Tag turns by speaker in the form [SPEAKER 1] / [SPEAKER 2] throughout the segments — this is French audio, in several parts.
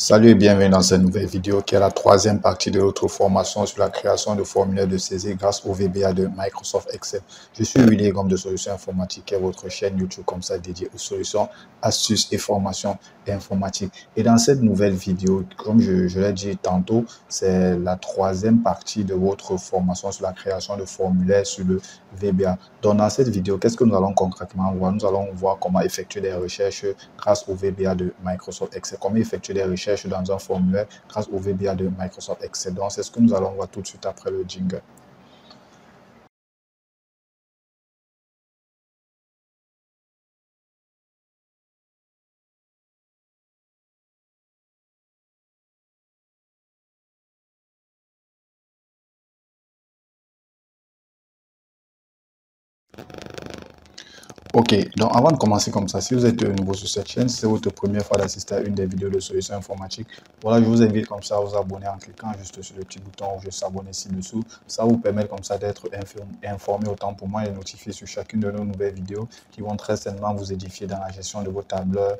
[SPEAKER 1] Salut et bienvenue dans cette nouvelle vidéo qui est la troisième partie de notre formation sur la création de formulaires de saisie grâce au VBA de Microsoft Excel. Je suis Willy Gomme de Solutions Informatiques, votre chaîne YouTube comme ça dédiée aux solutions, astuces et formations informatiques. Et dans cette nouvelle vidéo, comme je l'ai dit tantôt, c'est la troisième partie de votre formation sur la création de formulaires sur le VBA. Donc dans cette vidéo, qu'est-ce que nous allons concrètement voir? Nous allons voir comment effectuer des recherches grâce au VBA de Microsoft Excel, comment effectuer des recherches dans un formulaire grâce au VBA de Microsoft Excel. Donc, c'est ce que nous allons voir tout de suite après le jingle. Ok, donc avant de commencer comme ça, si vous êtes nouveau sur cette chaîne, si c'est votre première fois d'assister à une des vidéos de solutions informatiques, voilà, je vous invite comme ça à vous abonner en cliquant juste sur le petit bouton où je s'abonner ci-dessous. Ça vous permet comme ça d'être informé autant pour moi et notifié sur chacune de nos nouvelles vidéos qui vont très certainement vous édifier dans la gestion de vos tableurs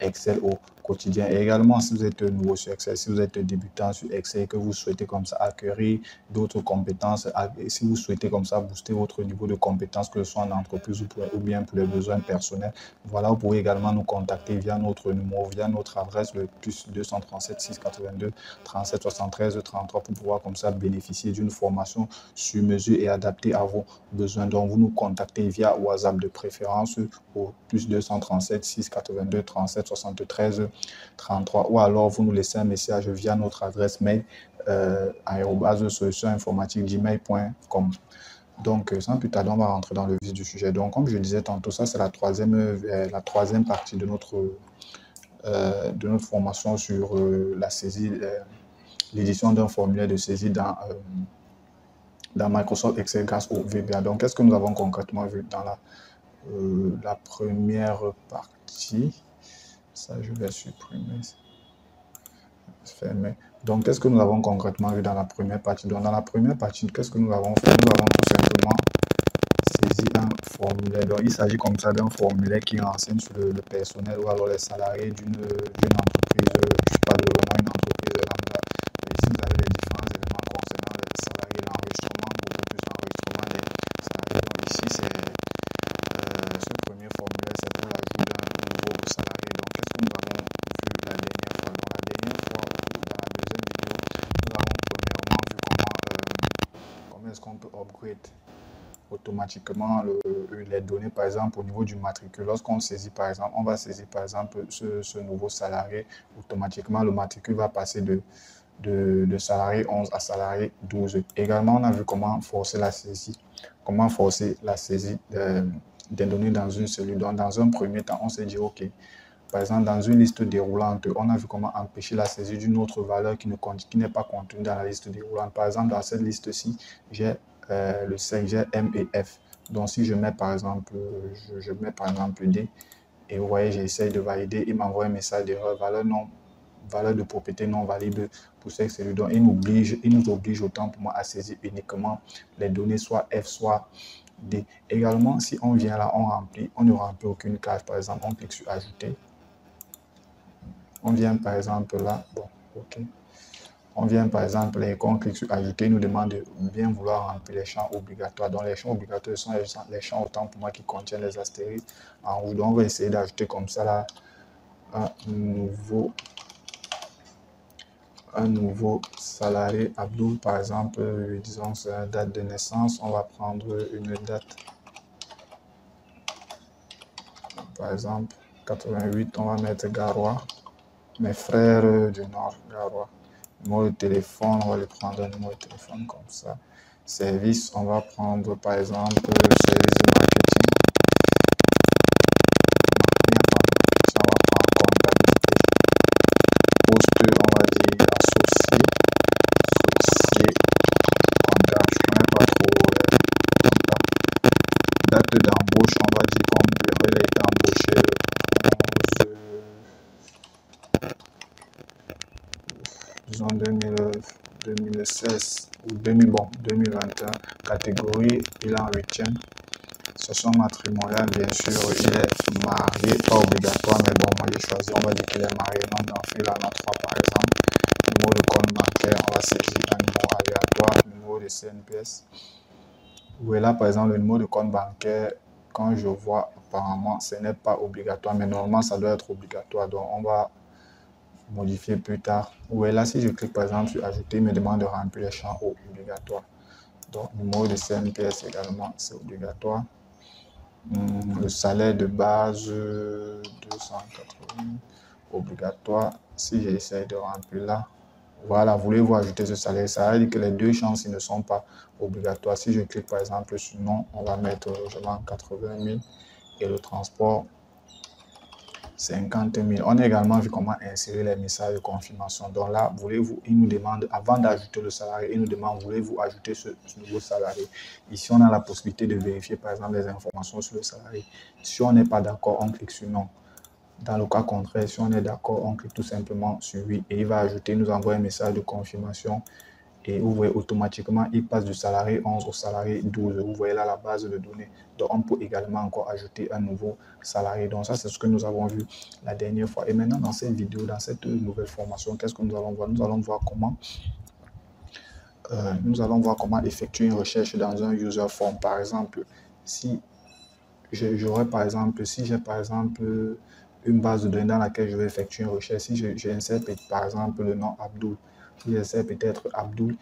[SPEAKER 1] Excel au quotidien. Et également, si vous êtes nouveau sur Excel, si vous êtes débutant sur Excel et que vous souhaitez comme ça acquérir d'autres compétences, et si vous souhaitez comme ça booster votre niveau de compétences, que ce soit en entreprise ou bien pour les besoins personnels, voilà, vous pouvez également nous contacter via notre numéro, via notre adresse, le plus 237 682 37 73 33 pour pouvoir comme ça bénéficier d'une formation sur mesure et adaptée à vos besoins. Donc, vous nous contactez via WhatsApp de préférence au plus 237 682 37 73 33 ou alors vous nous laissez un message via notre adresse mail @solutionsinformatique@gmail.com. Donc, sans plus tarder, on va rentrer dans le vif du sujet. Donc, comme je disais tantôt, ça, c'est la troisième partie de notre formation sur la saisie, l'édition d'un formulaire de saisie dans Microsoft Excel grâce au VBA. Donc, qu'est-ce que nous avons concrètement vu dans la première partie? Ça, je vais supprimer. Fermé. Donc, qu'est-ce que nous avons concrètement vu dans la première partie? Donc, dans la première partie, qu'est-ce que nous avons fait? Nous avons tout simplement saisi un formulaire. Donc, il s'agit comme ça d'un formulaire qui renseigne sur le personnel ou alors les salariés d'une entreprise, je ne sais pas de vraiment une entreprise lambda. Ici, vous avez les différents éléments concernant les salariés, l'enregistrement, beaucoup plus l'enregistrement des salariés. Donc, ici, c'est ce premier formulaire, c'est pour l'ajout d'un nouveau salarié. Donc, qu'est-ce que nous avons vu la dernière fois? Donc, la dernière fois, dans la deuxième vidéo, nous avons premièrement vu comment est-ce qu'on peut upgrade automatiquement les données, par exemple au niveau du matricule. Lorsqu'on saisit par exemple, on va saisir par exemple ce nouveau salarié, automatiquement le matricule va passer de salarié 11 à salarié 12. Également, on a vu comment forcer la saisie des données dans une cellule. Donc, dans un premier temps, on s'est dit, OK, par exemple, dans une liste déroulante, on a vu comment empêcher la saisie d'une autre valeur qui n'est pas contenue dans la liste déroulante. Par exemple, dans cette liste-ci, j'ai le 5, j'ai M et F. Donc, si je mets par exemple, je mets par exemple D, et vous voyez, j'essaie de valider, il m'envoie un message d'erreur, valeur de propriété non valide pour cette cellule. Donc, il nous oblige autant pour moi à saisir uniquement les données soit F, soit D. Également, si on vient là, on ne remplit aucune case. Par exemple, on clique sur ajouter. On vient par exemple là, bon, ok. On vient par exemple et quand on clique sur ajouter, il nous demande de bien vouloir remplir les champs obligatoires. Donc les champs obligatoires sont les champs autant pour moi qui contiennent les astérisques en rouge. Donc on va essayer d'ajouter comme ça là un nouveau salarié Abdou, par exemple, disons sa date de naissance. On va prendre une date, par exemple 88. On va mettre Garoua. Mes frères du Nord, Garoua. Numéro de téléphone, on va le prendre un numéro de téléphone comme ça. Service, on va prendre par exemple service de marketing. On va prendre comptabilité. Poste, on va dire associé comptable. Je ne connais pas trop comptable. Date d'embauche, on va dire comme il a été embauché le 11, disons 2016 ou 2021. Catégorie, il est en 8e. association matrimoniale, bien sûr, il est marié, pas obligatoire, mais bon, moi j'ai choisi, on va dire qu'il est marié. Non, dans le fil, on a 3 par exemple. Numéro de compte bancaire, on va saisir un numéro aléatoire, numéro de CNPS. Vous voyez là, par exemple, le numéro de compte bancaire, quand je vois, apparemment, ce n'est pas obligatoire, mais normalement, ça doit être obligatoire. Donc, on va modifier plus tard. Vous voyez là, si je clique, par exemple, sur ajouter, il me demande de remplir les champs obligatoires. Donc, numéro de CNPS également, c'est obligatoire. Le salaire de base, 280, obligatoire. Si j'essaie de remplir là, voilà, voulez-vous ajouter ce salaire? Ça veut dire que les deux chances ne sont pas obligatoires. Si je clique par exemple sur non, on va mettre logement 80 000 et le transport 50 000. On a également vu comment insérer les messages de confirmation. Donc là, voulez-vous, il nous demande, avant d'ajouter le salarié, il nous demande, voulez-vous ajouter ce nouveau salarié? Ici, on a la possibilité de vérifier, par exemple, les informations sur le salarié. Si on n'est pas d'accord, on clique sur non. Dans le cas contraire, si on est d'accord, on clique tout simplement sur oui et il va ajouter, nous envoie un message de confirmation. Et vous voyez, automatiquement, il passe du salarié 11 au salarié 12. Vous voyez là la base de données. Donc, on peut également encore ajouter un nouveau salarié. Donc, ça, c'est ce que nous avons vu la dernière fois. Et maintenant, dans cette vidéo, dans cette nouvelle formation, qu'est-ce que nous allons voir? Nous allons voir comment effectuer une recherche dans un user form. Par exemple, si j'ai par exemple une base de données dans laquelle je vais effectuer une recherche, si j'insère par exemple le nom Abdul, si j'insère peut-être Abdul,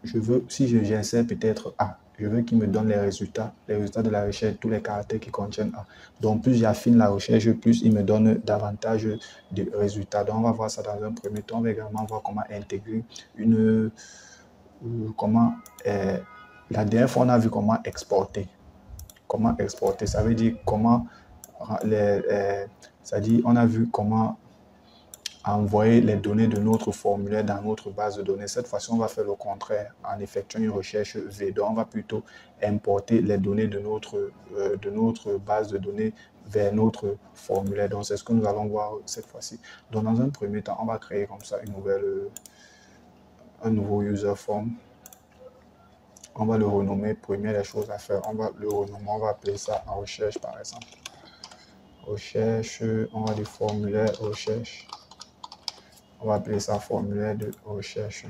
[SPEAKER 1] j'insère peut-être A, je veux qu'il me donne les résultats de la recherche, tous les caractères qui contiennent A. Donc, plus j'affine la recherche, plus il me donne davantage de résultats. Donc, on va voir ça dans un premier temps. On va également voir comment intégrer la dernière fois, on a vu comment exporter. Comment exporter, ça veut dire comment on a vu comment envoyer les données de notre formulaire dans notre base de données. Cette fois-ci, on va faire le contraire en effectuant une recherche V. Donc, on va plutôt importer les données de notre base de données vers notre formulaire. Donc, c'est ce que nous allons voir cette fois-ci. Donc, dans un premier temps, on va créer comme ça un nouveau user form. On va le renommer. Première des choses à faire, on va le renommer. On va appeler ça en recherche, par exemple. Recherche, on va dire formulaire recherche. On va appeler ça formulaire de recherche.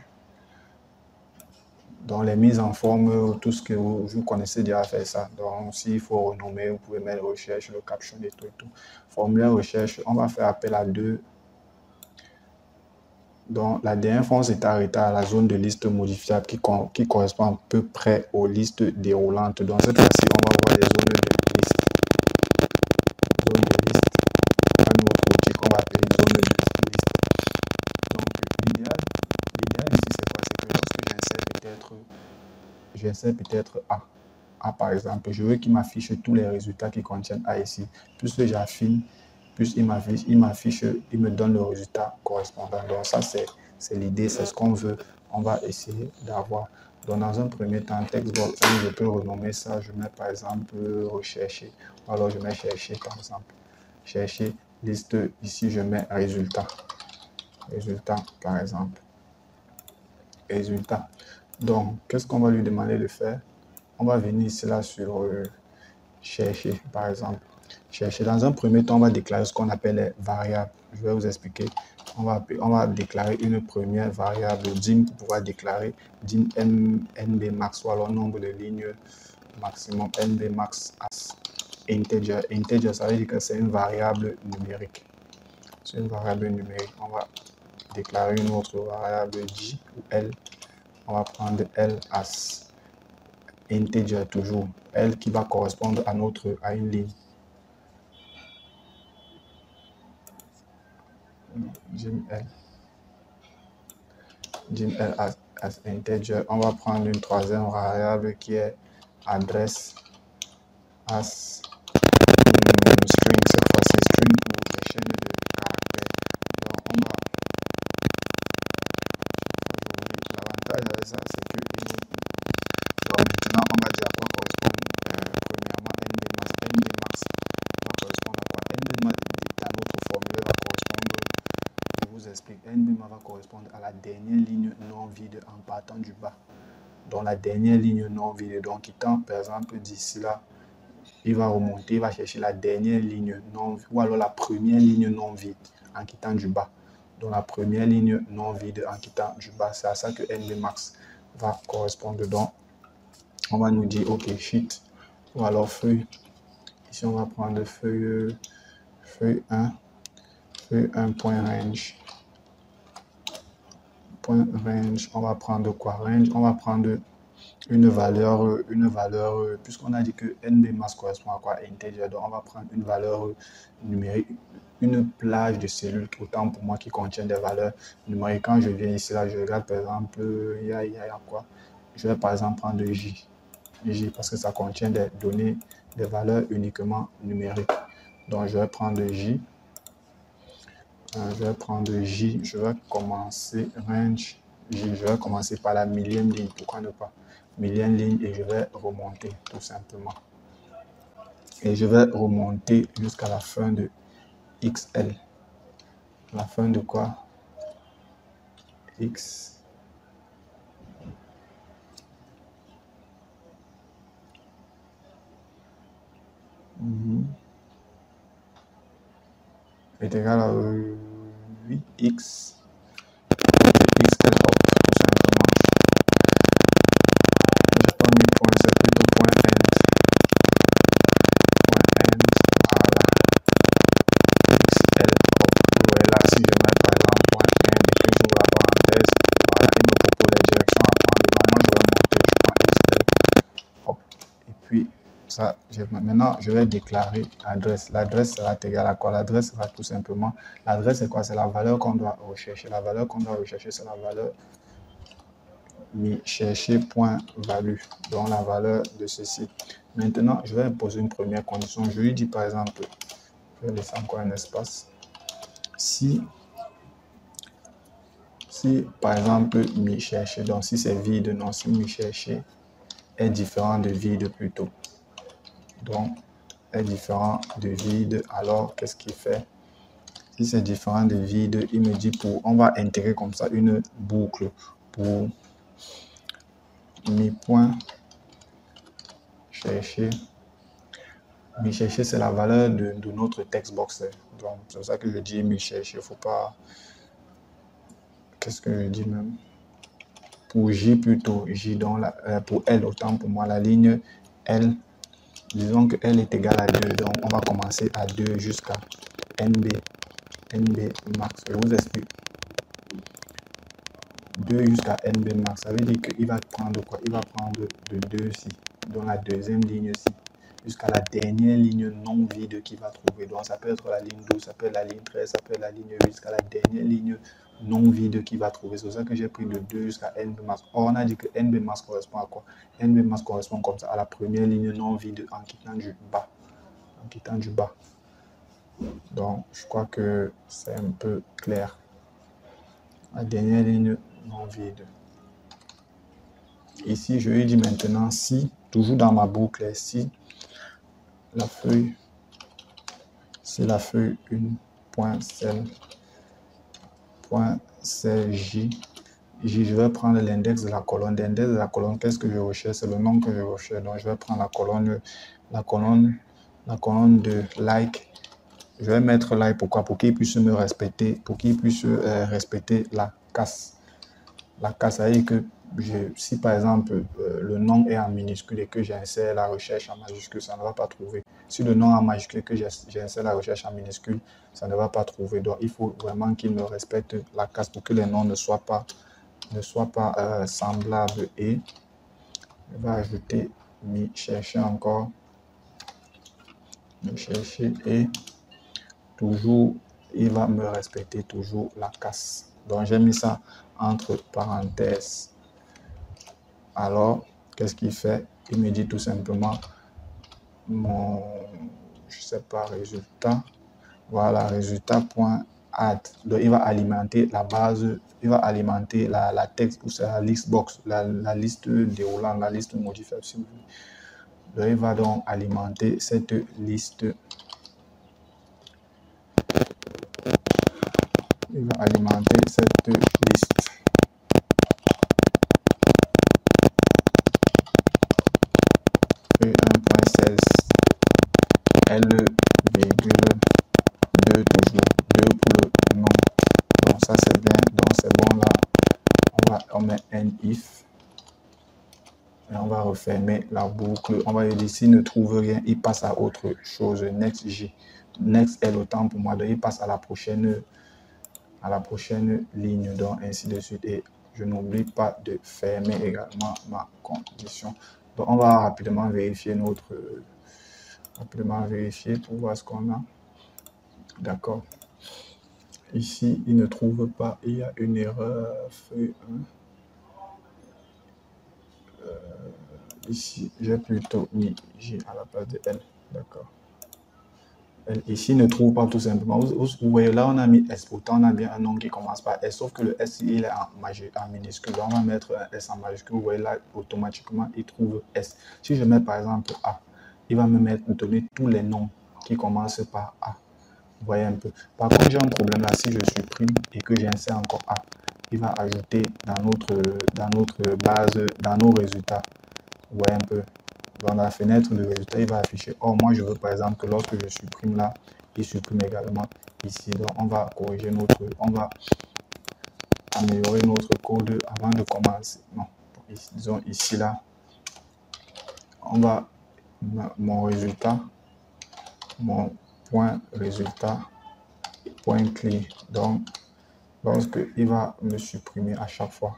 [SPEAKER 1] Dans les mises en forme, tout ce que vous connaissez déjà faire ça. Donc, s'il faut renommer, vous pouvez mettre recherche, le caption et tout et tout. Formulaire recherche, on va faire appel à deux. Donc, la dernière fois, on s'est arrêté à la zone de liste modifiable qui correspond à peu près aux listes déroulantes. Donc, cette fois-ci, on va voir les zones de liste. Zone de liste. Un autre outil qu'on va appeler zone de liste. Donc, l'idéal ici, c'est quoi? C'est que lorsque j'insère peut-être A par exemple, je veux qu'il m'affiche tous les résultats qui contiennent A ici. Plus que j'affine, plus il m'affiche, il me donne le résultat correspondant. Donc ça, c'est l'idée, c'est ce qu'on veut. On va essayer d'avoir. Donc dans un premier temps, textbox, je peux renommer ça. Je mets par exemple rechercher. Alors je mets chercher par exemple. Chercher, liste, ici je mets résultat. Résultat par exemple. Résultat. Donc, qu'est-ce qu'on va lui demander de faire? On va venir ici là sur chercher, par exemple. Chercher. Dans un premier temps, on va déclarer ce qu'on appelle les variables. Je vais vous expliquer. On va déclarer une première variable dim pour pouvoir déclarer dim nb max, ou alors nombre de lignes maximum nb max as integer. Integer, ça veut dire que c'est une variable numérique. C'est une variable numérique. On va déclarer une autre variable j ou l. On va prendre L as integer toujours. L qui va correspondre à une ligne. Dim L as integer. On va prendre une troisième variable qui est adresse as string. Cette fois-ci, string pour les chaînes de caractères. Donc, l'avantage avec ça, c'est que maintenant, on va dire à quoi correspond premièrement nbmax. Nbmax va correspondre à quoi? Nbmax dans notre formulaire va correspondre, je vous explique, nbmax va correspondre à la dernière ligne non vide en partant du bas. Donc la dernière ligne non vide, donc qui tend par exemple d'ici là il va remonter, il va chercher la dernière ligne non vide, ou alors la première ligne non vide en quittant du bas. Donc la première ligne non vide en quittant du bas, c'est à ça que NBMax va correspondre. Donc on va nous dire, ok, sheet, ou alors feuille. Ici, on va prendre feuille 1, feuille 1 point range. Point range, on va prendre quoi? Range, on va prendre une valeur, puisqu'on a dit que NBMax correspond à quoi? Integer. Donc, on va prendre une valeur numérique, une plage de cellules, autant pour moi, qui contient des valeurs numériques. Quand je viens ici, là, je regarde, par exemple, il y a quoi? Je vais, par exemple, prendre J, parce que ça contient des données, des valeurs uniquement numériques. Donc, je vais prendre J. Je vais prendre J. Je vais commencer range J. Je vais commencer par la millième ligne. Pourquoi ne pas? Millième ligne et je vais remonter tout simplement. Et je vais remonter jusqu'à la fin de XL. La fin de quoi? X. Est égal à 8x XL hop, tout simplement. Je prends mes points, c'est plutôt point end. Point end, voilà. XL hop. Vous voyez là, si je mets par exemple point end et que j'ouvre la parenthèse, voilà, il me propose les directions à prendre. Donc moi je vais monter, je prends XL hop. Et puis ça, maintenant je vais déclarer l'adresse. L'adresse sera égale à quoi? L'adresse sera tout simplement, l'adresse c'est quoi? C'est la valeur qu'on doit rechercher. La valeur qu'on doit rechercher, c'est la valeur chercher.value, donc la valeur de ceci. Maintenant, je vais poser une première condition. Je lui dis par exemple, je vais laisser encore un espace. Si par exemple, mi chercher, donc si c'est vide, non, si mi chercher est différent de vide plutôt. Donc, est différent de vide, alors qu'est-ce qu'il fait? Si c'est différent de vide, il me dit on va intégrer comme ça une boucle pour mi point chercher. Mi chercher, c'est la valeur de notre text box. Donc, c'est pour ça que je dis mi chercher. Faut pas. Qu'est-ce que je dis même? Pour J plutôt. J, donc pour L, autant pour moi, la ligne L. Disons que L est égal à 2. Donc, on va commencer à 2 jusqu'à NB. NB max. Je vous explique. 2 jusqu'à NB max. Ça veut dire qu'il va prendre quoi? Il va prendre de 2 ici. Dans la deuxième ligne ici. Jusqu'à la dernière ligne non vide qu'il va trouver. Donc, ça peut être la ligne 12, ça peut être la ligne 13, ça peut être la ligne 8, jusqu'à la dernière ligne non vide qu'il va trouver. C'est pour ça que j'ai pris de 2 jusqu'à NBMax. Or, on a dit que NBMax correspond à quoi? NBMax correspond comme ça à la première ligne non vide en quittant du bas. En quittant du bas. Donc, je crois que c'est un peu clair. La dernière ligne non vide. Ici, je lui dis maintenant si, toujours dans ma boucle, si la feuille 1.cell.cj, je vais prendre l'index de la colonne. L'index de la colonne, qu'est-ce que je recherche? C'est le nom que je recherche. Donc, je vais prendre la colonne de like. Je vais mettre like, pourquoi? Pour qu'il puisse me respecter, pour qu'il puisse respecter la casse. La casse, ça veut dire que si par exemple le nom est en minuscule et que j'insère la recherche en majuscule, ça ne va pas trouver. Si le nom est en majuscule et que j'insère la recherche en minuscule, ça ne va pas trouver. Donc il faut vraiment qu'il me respecte la casse pour que les noms ne soient pas semblables. Et je vais ajouter mi chercher encore, mi chercher, et toujours il va me respecter toujours la casse. Donc j'ai mis ça entre parenthèses. Alors, qu'est-ce qu'il fait? Il me dit tout simplement mon, je sais pas, résultat. Voilà, résultat.add. Donc, il va alimenter la base, il va alimenter la texte ou la list box, la liste déroulante, la liste modifiable, si vous voulez. Donc, il va donc alimenter cette liste. Il va alimenter cette liste. end if. Et on va refermer la boucle. On va lui dire s'il ne trouve rien, il passe à autre chose. Next J. Next L autant pour moi. Donc il passe à la prochaine ligne. Donc ainsi de suite. Et je n'oublie pas de fermer également ma condition. Donc on va rapidement vérifier pour voir ce qu'on a. D'accord. Ici, il ne trouve pas. Il y a une erreur. Ici, j'ai plutôt mis J à la place de L. D'accord. L ici ne trouve pas tout simplement. Vous voyez, là, on a mis S. Pourtant, on a bien un nom qui commence par S. Sauf que le S, il est en minuscule. Donc, on va mettre un S en majuscule. Vous voyez, là, automatiquement, il trouve S. Si je mets, par exemple, A, il va me donner tous les noms qui commencent par A. Vous voyez un peu. Par contre, j'ai un problème là. Si je supprime et que j'insère encore A, il va ajouter dans notre base, dans nos résultats. Vous voyez un peu. Dans la fenêtre de résultat, il va afficher. Or, moi, je veux par exemple que lorsque je supprime là, il supprime également ici. Donc, on va corriger on va améliorer notre code avant de commencer. Non, disons ici là, on va mon résultat, mon point résultat, point clé. Donc, lorsqu'il va me supprimer à chaque fois.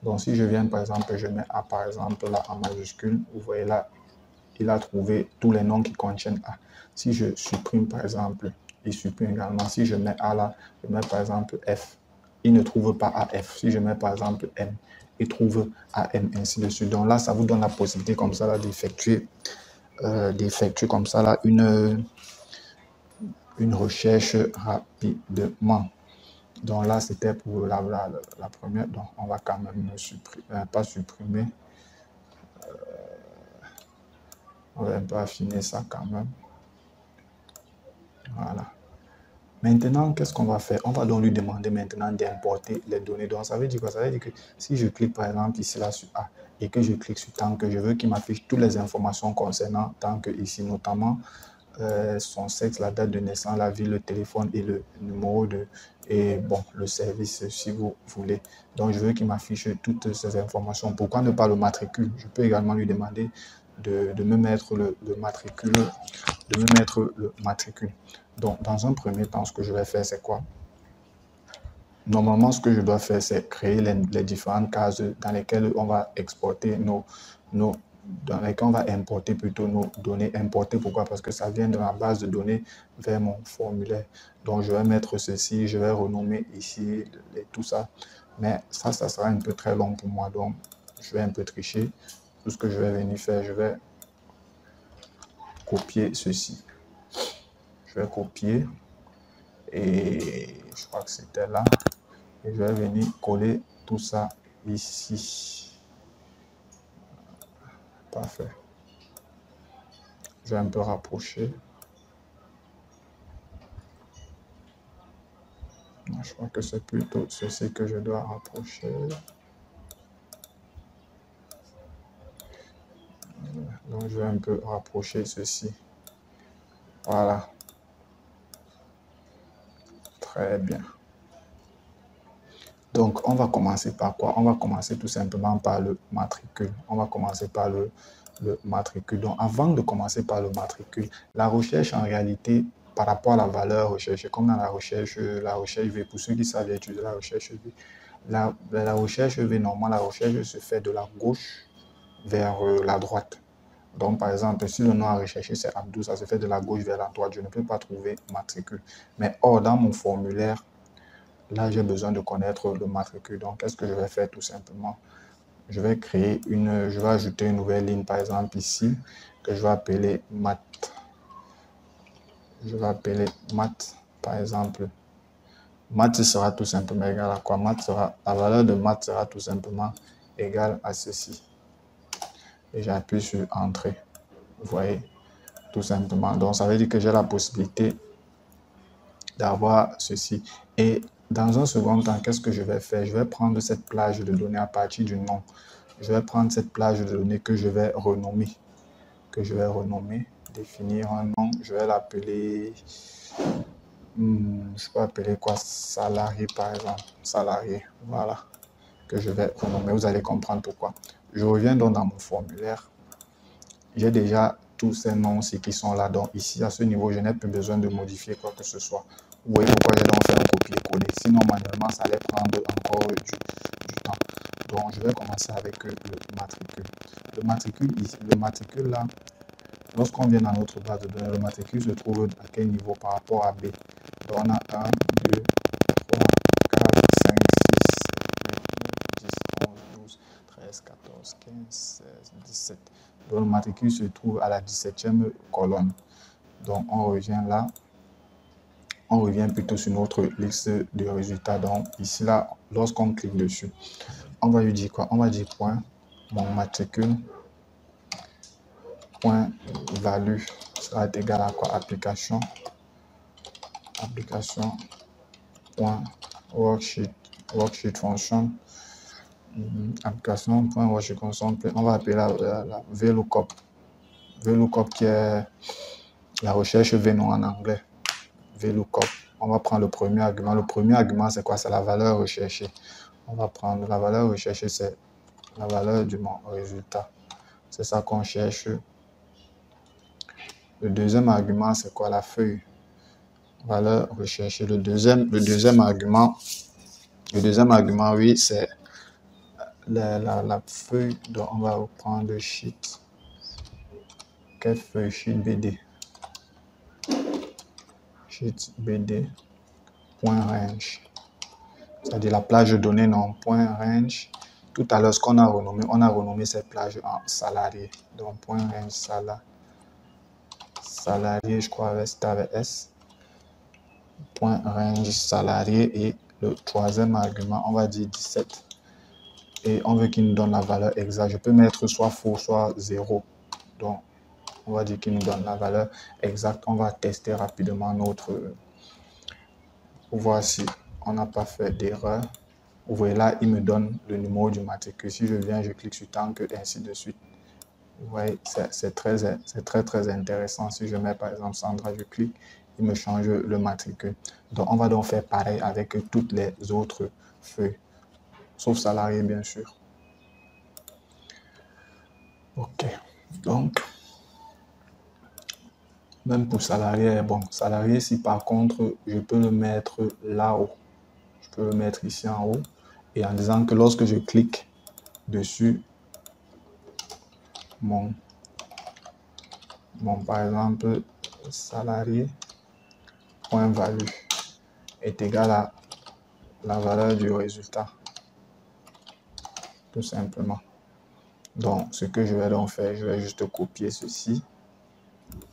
[SPEAKER 1] Donc, si je viens par exemple, je mets A par exemple là en majuscule, vous voyez là, il a trouvé tous les noms qui contiennent A. Si je supprime par exemple, il supprime également. Si je mets A là, je mets par exemple F, il ne trouve pas AF. Si je mets par exemple M, il trouve AM, ainsi de suite. Donc là, ça vous donne la possibilité comme ça d'effectuer comme ça là une recherche rapidement. Donc là, c'était pour la première. Donc on va quand même pas supprimer. On va un peu affiner ça quand même. Voilà. Maintenant, qu'est-ce qu'on va faire? On va donc lui demander maintenant d'importer les données. Donc, ça veut dire quoi? Ça veut dire que si je clique par exemple ici là sur A et que je clique sur tant que je veux qu'il m'affiche toutes les informations concernant tant que ici, notamment son sexe, la date de naissance, la ville, le téléphone et le numéro et bon, le service si vous voulez. Donc, je veux qu'il m'affiche toutes ces informations. Pourquoi ne pas le matricule? Je peux également lui demander de me mettre le matricule. Donc, dans un premier temps, ce que je vais faire, c'est quoi? Normalement, ce que je dois faire, c'est créer les différentes cases dans lesquelles on va exporter dans lesquelles on va importer plutôt nos données. Importer, pourquoi? Parce que ça vient de la base de données vers mon formulaire. Donc, je vais mettre ceci, je vais renommer ici et tout ça. Mais ça sera un peu très long pour moi. Donc, je vais un peu tricher. Tout ce que je vais venir faire, je vais copier ceci. Je vais copier et je crois que c'était là. Et je vais venir coller tout ça ici. Parfait. Je vais un peu rapprocher. Je crois que c'est plutôt ceci que je dois rapprocher. Donc, je vais un peu rapprocher ceci. Voilà. Très bien. Donc, on va commencer par quoi? On va commencer tout simplement par le matricule. On va commencer par le matricule. Donc, avant de commencer par le matricule, la recherche en réalité, par rapport à la valeur recherchée, comme dans la recherche V, pour ceux qui savent utiliser la recherche V, la recherche V, normalement, la recherche se fait de la gauche vers la droite. Donc, par exemple, si le nom à rechercher, c'est Abdou, ça se fait de la gauche vers la droite. Je ne peux pas trouver matricule. Mais or, dans mon formulaire, là, j'ai besoin de connaître le matricule. Donc, qu'est-ce que je vais faire tout simplement? Je vais ajouter une nouvelle ligne, par exemple ici, que je vais appeler maths. Je vais appeler maths, par exemple. Maths sera tout simplement égal à quoi? La valeur de maths sera tout simplement égale à ceci. Et j'appuie sur Entrée. Vous voyez, tout simplement. Donc, ça veut dire que j'ai la possibilité d'avoir ceci. Et dans un second temps, qu'est-ce que je vais faire? Je vais prendre cette plage de données à partir du nom. Je vais prendre cette plage de données que je vais renommer. Définir un nom. Je vais l'appeler, je peux appeler quoi? Salarié, par exemple. Salarié, voilà. que je vais renommer. Vous allez comprendre pourquoi. Je reviens donc dans mon formulaire. J'ai déjà tous ces noms-ci qui sont là. Donc ici, à ce niveau, je n'ai plus besoin de modifier quoi que ce soit. Vous voyez pourquoi j'ai donc fait un copier-coller. Sinon, manuellement, ça allait prendre encore du temps. Donc, je vais commencer avec le matricule. Le matricule là, lorsqu'on vient dans notre base de données, le matricule se trouve à quel niveau par rapport à B? Donc, on a 1, 2, 3, 4, 5, 6, 7, 8, 9, 10, 11, 12, 13, 14, 15, 16, 17. Donc, le matricule se trouve à la 17e colonne. Donc, on revient là. On revient plutôt sur notre liste de résultats. Donc, ici, là, lorsqu'on clique dessus, on va lui dire quoi? On va dire point, mon matricule, point value, ça va être égal à quoi? Application, point worksheet function, application, point worksheet function, on va appeler la VLOOKUP. VLOOKUP qui est la recherche VNO en anglais. VLOOKUP. On va prendre le premier argument. Le premier argument, c'est quoi? C'est la valeur recherchée. On va prendre la valeur recherchée, c'est la valeur du résultat. C'est ça qu'on cherche. Le deuxième argument, c'est quoi? La feuille. Valeur recherchée. Le deuxième argument, oui, c'est la feuille. Donc, on va reprendre sheet. Quelle feuille? Sheet BD. Sheet BD. Point range. C'est-à-dire la plage de données, non, point range. Tout à l'heure, ce qu'on a renommé cette plage en salarié. Donc, point range salarié, je crois, c'était avec S. Point range salarié. Et le troisième argument, on va dire 17. Et on veut qu'il nous donne la valeur exacte. Je peux mettre soit faux, soit 0. Donc, on va dire qu'il nous donne la valeur exacte. On va tester rapidement notre... Pour voir si on n'a pas fait d'erreur. Vous voyez là, il me donne le numéro du matricule. Si je viens, je clique sur tank, ainsi de suite. Vous voyez, c'est très intéressant. Si je mets par exemple Sandra, je clique, il me change le matricule. Donc, on va donc faire pareil avec toutes les autres feuilles, sauf salarié, bien sûr. OK. Donc, même pour salarié, bon, salarié, si par contre, je peux le mettre là-haut. Je peux le mettre ici en haut. Et en disant que lorsque je clique dessus, mon par exemple, salarié point value est égal à la valeur du résultat, tout simplement. Donc, ce que je vais donc faire, je vais juste copier ceci,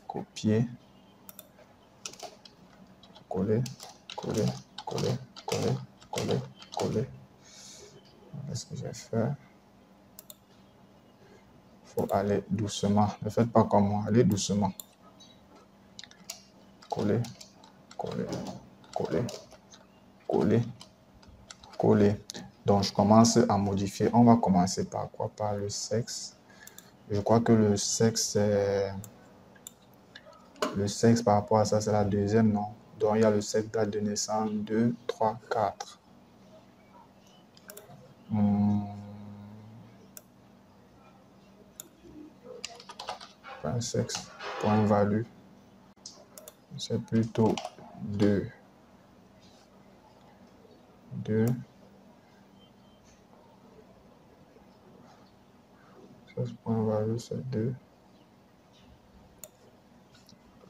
[SPEAKER 1] copier, coller, coller, coller, coller, coller, coller. Qu'est-ce que je vais faire? Il faut aller doucement. Ne faites pas comme moi, allez doucement. Coller, coller, coller, coller, coller. Donc, je commence à modifier. On va commencer par quoi? Par le sexe. Je crois que le sexe, par rapport à ça, c'est la deuxième, non? Donc, il y a le sexe, date de naissance, 2, 3, 4. Point sexe, point value. C'est plutôt 2. 2. Point value, c'est 2.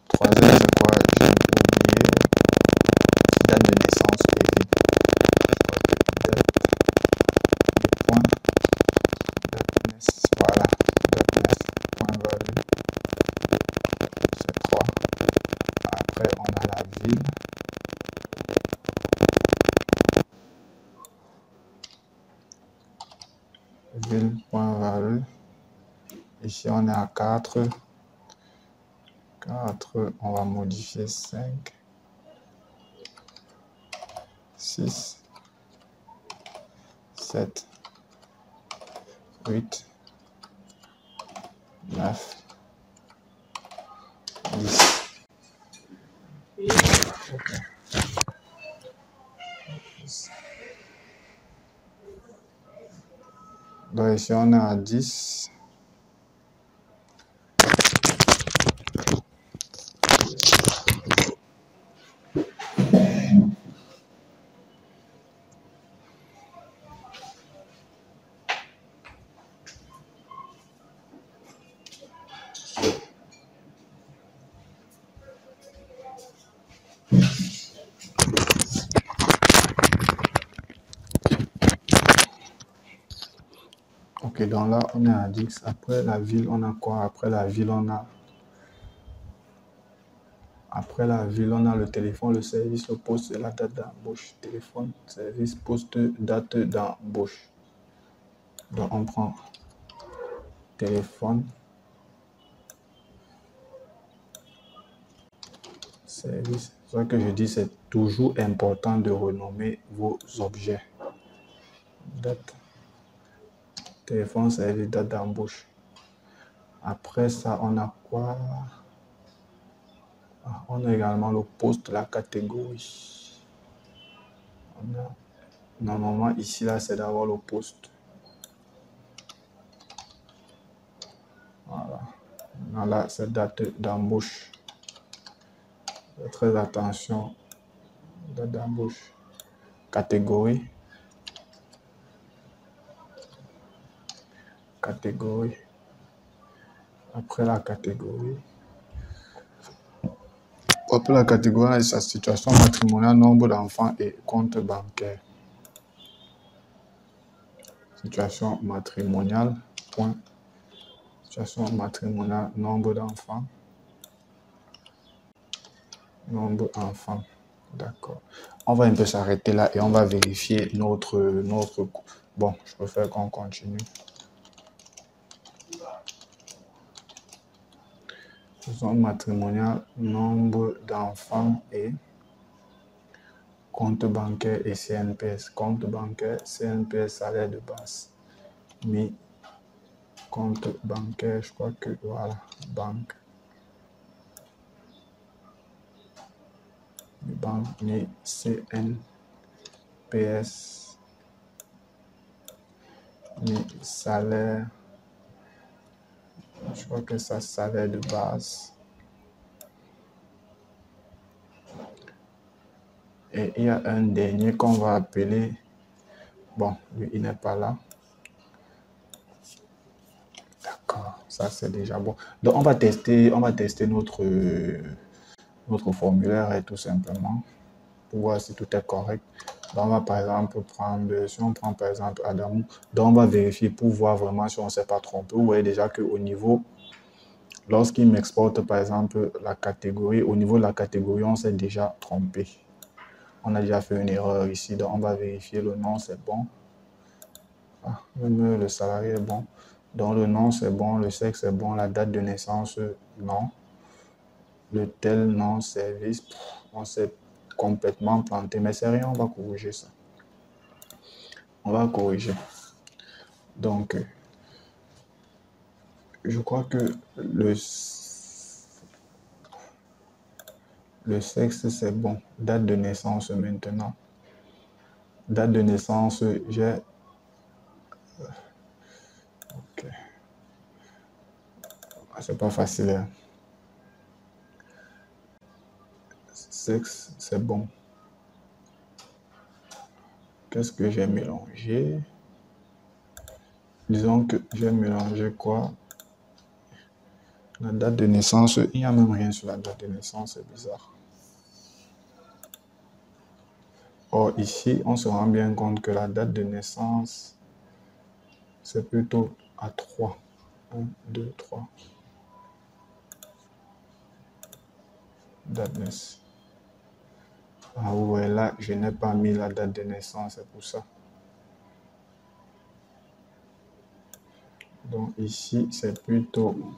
[SPEAKER 1] Troisième, c'est quoi? J'ai oublié. Date de naissance et date de point. Voilà. Date point value. C'est 3. Après, on a la ville. Ville point value. Ici, on est à 4. 4, on va modifier 5, 6, 7, 8, 9, 10. Okay. Donc ici, on est à 10. Ok, donc là, on est à 10. Après la ville, on a quoi? Après la ville, on a... Après la ville, on a le téléphone, le service, le poste et la date d'embauche. Téléphone, service, poste, date d'embauche. Donc, on prend téléphone, service. C'est ça que je dis, c'est toujours important de renommer vos objets. Date, téléphone, service, date d'embauche. Après ça, on a quoi? On a également le poste, la catégorie. On a, normalement, ici, là, c'est d'avoir le poste. Voilà. Là, c'est date d'embauche. Très attention. Date d'embauche. Catégorie. Catégorie. Après la catégorie. Après la catégorie, sa situation matrimoniale, nombre d'enfants et compte bancaire. Situation matrimoniale, point. Situation matrimoniale, nombre d'enfants. Nombre d'enfants. D'accord. On va un peu s'arrêter là et on va vérifier notre... Bon, je préfère qu'on continue. Situation matrimoniale, nombre d'enfants et compte bancaire et CNPS. Compte bancaire, CNPS, salaire de base. Mais compte bancaire, je crois que voilà, banque. Banque, mais CNPS, mais salaire, je crois que ça, salaire de base. Et il y a un dernier qu'on va appeler, bon, lui, il n'est pas là. D'accord, ça c'est déjà bon. Donc on va tester notre formulaire et tout simplement pour voir si tout est correct. Donc on va par exemple prendre, si on prend par exemple Adamou, donc on va vérifier pour voir vraiment si on ne s'est pas trompé. Vous voyez déjà qu'au niveau, lorsqu'il m'exporte par exemple la catégorie, au niveau de la catégorie, on s'est déjà trompé. On a déjà fait une erreur ici, donc on va vérifier le nom, c'est bon. Ah, même le salarié est bon. Donc le nom c'est bon, le sexe c'est bon, la date de naissance, non. Le tel, non, service, on s'est complètement planté, mais c'est rien, on va corriger ça. On va corriger. Donc, je crois que le sexe c'est bon. Date de naissance maintenant. Date de naissance, j'ai... Ok. C'est pas facile. Hein. Sexe, c'est bon. Qu'est-ce que j'ai mélangé? Disons que j'ai mélangé quoi? La date de naissance, il n'y a même rien sur la date de naissance, c'est bizarre. Or, ici, on se rend bien compte que la date de naissance, c'est plutôt à 3. 1, 2, 3. Date de naissance. Ah ouais, là, je n'ai pas mis la date de naissance, c'est pour ça. Donc ici, c'est plutôt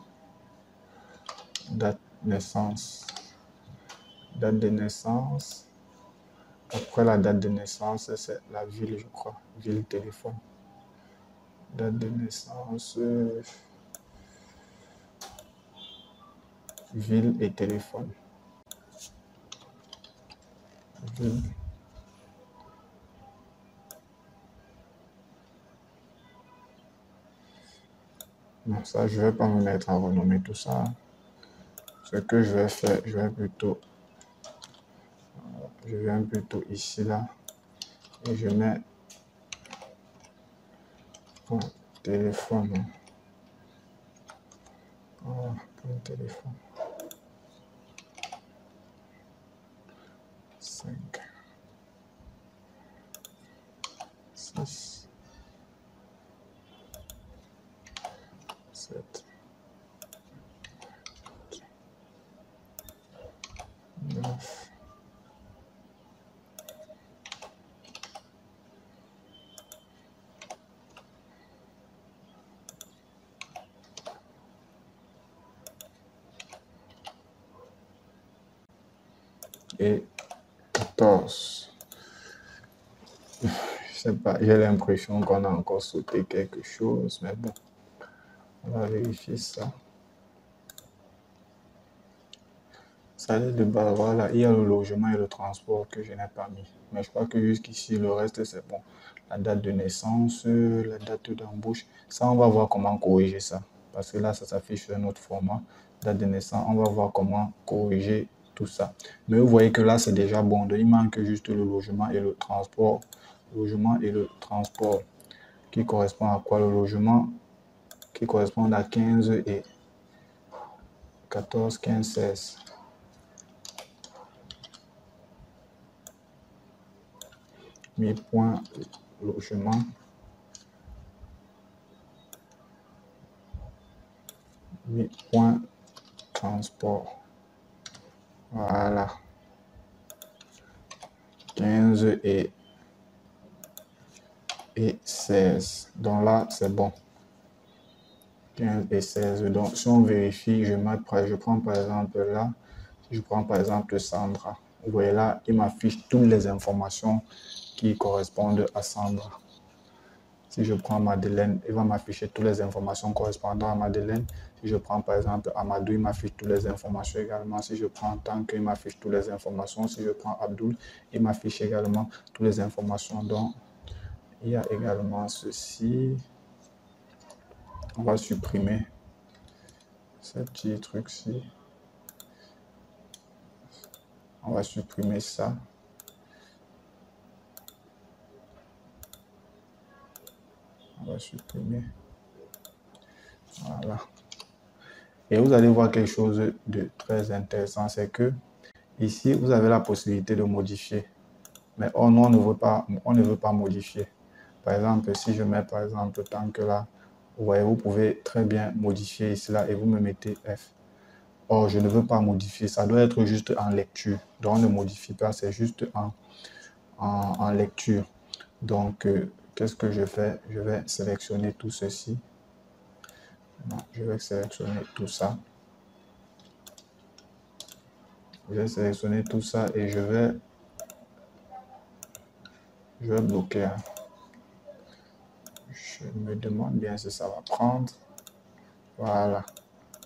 [SPEAKER 1] date de naissance. Date de naissance. Après la date de naissance, c'est la ville, je crois. Ville, téléphone. Date de naissance. Ville et téléphone. Ville. Non, ça, je vais pas me mettre à renommer tout ça. Ce que je vais faire, je viens plutôt ici, là, et je mets un téléphone. Voilà, pour un téléphone. 5, 6, 7, 9. Et 14. Je sais pas, j'ai l'impression qu'on a encore sauté quelque chose, mais bon, on va vérifier ça. Salaire de base, voilà, il y a le logement et le transport que je n'ai pas mis. Mais je crois que jusqu'ici, le reste, c'est bon. La date de naissance, la date d'embauche, ça, on va voir comment corriger ça. Parce que là, ça s'affiche sur un autre format. Date de naissance, on va voir comment corriger tout ça. Mais vous voyez que là, c'est déjà bon. Donc, il manque juste le logement et le transport. Logement et le transport qui correspond à quoi? Le logement qui correspond à 15 et 14, 15, 16. Mes points logement, mes points transport. Voilà. 15 et 16. Donc là, c'est bon. 15 et 16. Donc, si on vérifie, je prends par exemple là, je prends par exemple Sandra. Vous voyez là, il m'affiche toutes les informations qui correspondent à Sandra. Si je prends Madeleine, il va m'afficher toutes les informations correspondant à Madeleine. Si je prends par exemple Amadou, il m'affiche toutes les informations également. Si je prends Tank, il m'affiche toutes les informations. Si je prends Abdul, il m'affiche également toutes les informations. Donc, il y a également ceci. On va supprimer ce petit truc-ci. On va supprimer ça. On va supprimer. Voilà. Et vous allez voir quelque chose de très intéressant, c'est que ici, vous avez la possibilité de modifier. Mais on ne veut pas modifier. Par exemple, si je mets par exemple tant que là, vous voyez, vous pouvez très bien modifier ici là et vous me mettez F. Or, je ne veux pas modifier, ça doit être juste en lecture. Donc, on ne modifie pas, c'est juste en lecture. Donc, qu'est-ce que je fais? Je vais sélectionner tout ceci. Non, je vais sélectionner tout ça. Je vais sélectionner tout ça et je vais bloquer. Hein. Je me demande bien si ça va prendre. Voilà.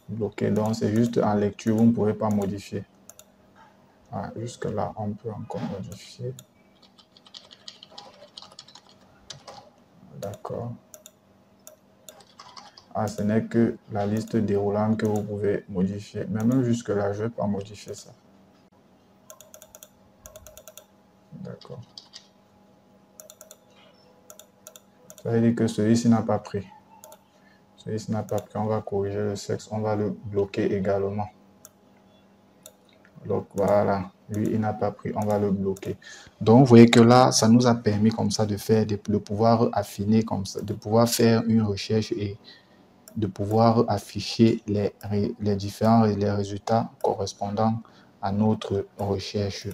[SPEAKER 1] Bloqué. Donc, c'est juste en lecture. Vous ne pouvez pas modifier. Voilà. Jusque là, on peut encore modifier. D'accord. Ah, ce n'est que la liste déroulante que vous pouvez modifier. Mais même jusque là, je ne vais pas modifier ça. D'accord. Ça veut dire que celui-ci n'a pas pris. Celui-ci n'a pas pris. On va corriger le sexe. On va le bloquer également. Donc voilà, lui il n'a pas pris, on va le bloquer. Donc vous voyez que là, ça nous a permis comme ça de faire, de pouvoir affiner comme ça, de pouvoir faire une recherche et de pouvoir afficher les différents les résultats correspondant à notre recherche.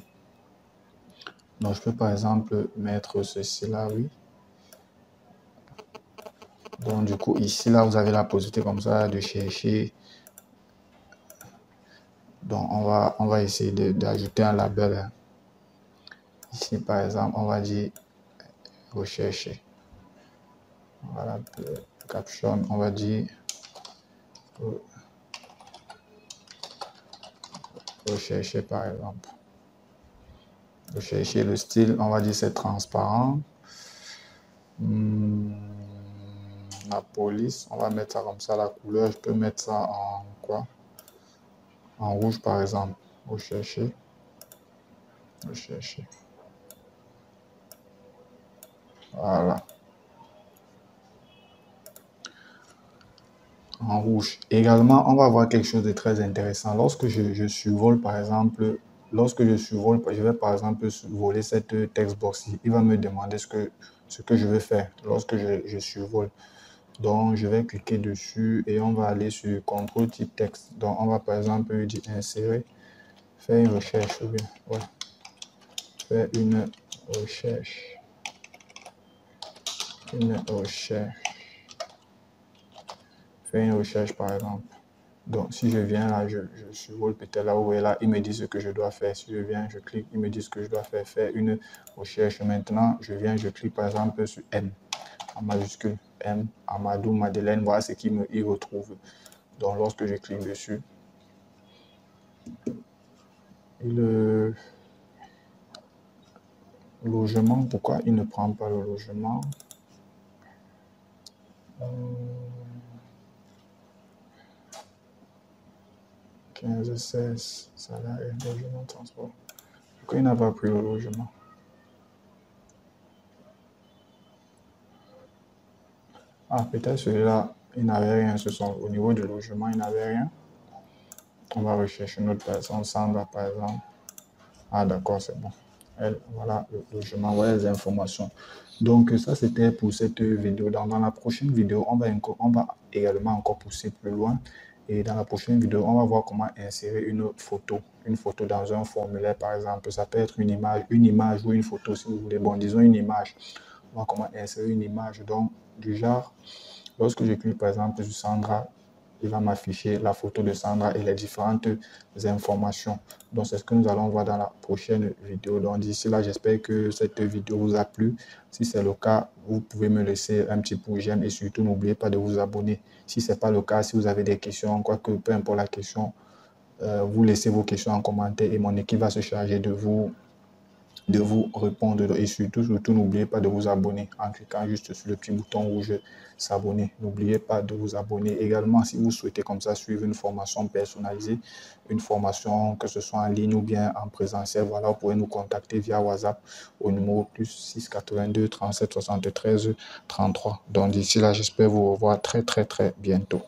[SPEAKER 1] Donc je peux par exemple mettre ceci là, oui. Donc du coup ici là, vous avez la possibilité comme ça de chercher. Donc on va essayer d'ajouter un label. Hein. Ici par exemple, on va dire rechercher. Voilà, caption, on va dire rechercher par exemple. Rechercher le style, on va dire c'est transparent. la police. On va mettre ça comme ça, la couleur. Je peux mettre ça en quoi? En rouge, par exemple. Rechercher. Rechercher. Voilà. En rouge. Également, on va voir quelque chose de très intéressant. Lorsque je survole, par exemple, lorsque je survole, je vais par exemple voler cette text box. Il va me demander ce que je veux faire lorsque je survole. Donc, je vais cliquer dessus et on va aller sur contrôle type texte. Donc, on va par exemple dire insérer, faire une recherche ou bien, ouais, faire une recherche. Une recherche. Faire une recherche par exemple. Donc, si je viens là, je survole peut-être là, vous voyez là, il me dit ce que je dois faire. Si je viens, je clique, il me dit ce que je dois faire, faire une recherche. Maintenant, je viens, je clique par exemple sur M, en majuscule, M, Amadou, Madeleine, voilà ce qu'il y retrouve. Donc, lorsque je clique dessus, le logement, pourquoi il ne prend pas le logement? 15, 16, salaire, logement, transport. Pourquoi il n'a pas pris le logement? Ah, peut-être celui-là, il n'avait rien. Au niveau du logement, il n'avait rien. On va rechercher une autre personne, Sandra par exemple. Ah, d'accord, c'est bon. Elle, voilà le logement, voilà les informations. Donc, ça, c'était pour cette vidéo. Dans la prochaine vidéo, on va également encore pousser plus loin. Et dans la prochaine vidéo, on va voir comment insérer une photo dans un formulaire, par exemple. Ça peut être une image ou une photo, si vous voulez. Bon, disons une image. On va voir comment insérer une image. Donc, du genre, lorsque je clique, par exemple, sur Sandra, il va m'afficher la photo de Sandra et les différentes informations. Donc, c'est ce que nous allons voir dans la prochaine vidéo. Donc, d'ici là, j'espère que cette vidéo vous a plu. Si c'est le cas, vous pouvez me laisser un petit pouce j'aime et surtout, n'oubliez pas de vous abonner. Si ce n'est pas le cas, si vous avez des questions, quoique peu importe la question, vous laissez vos questions en commentaire et mon équipe va se charger de vous répondre et surtout, n'oubliez pas de vous abonner en cliquant juste sur le petit bouton rouge s'abonner. N'oubliez pas de vous abonner également si vous souhaitez comme ça suivre une formation personnalisée, une formation que ce soit en ligne ou bien en présentiel. Voilà, vous pouvez nous contacter via WhatsApp au numéro +6 82 37 73 33. Donc d'ici là, j'espère vous revoir très bientôt.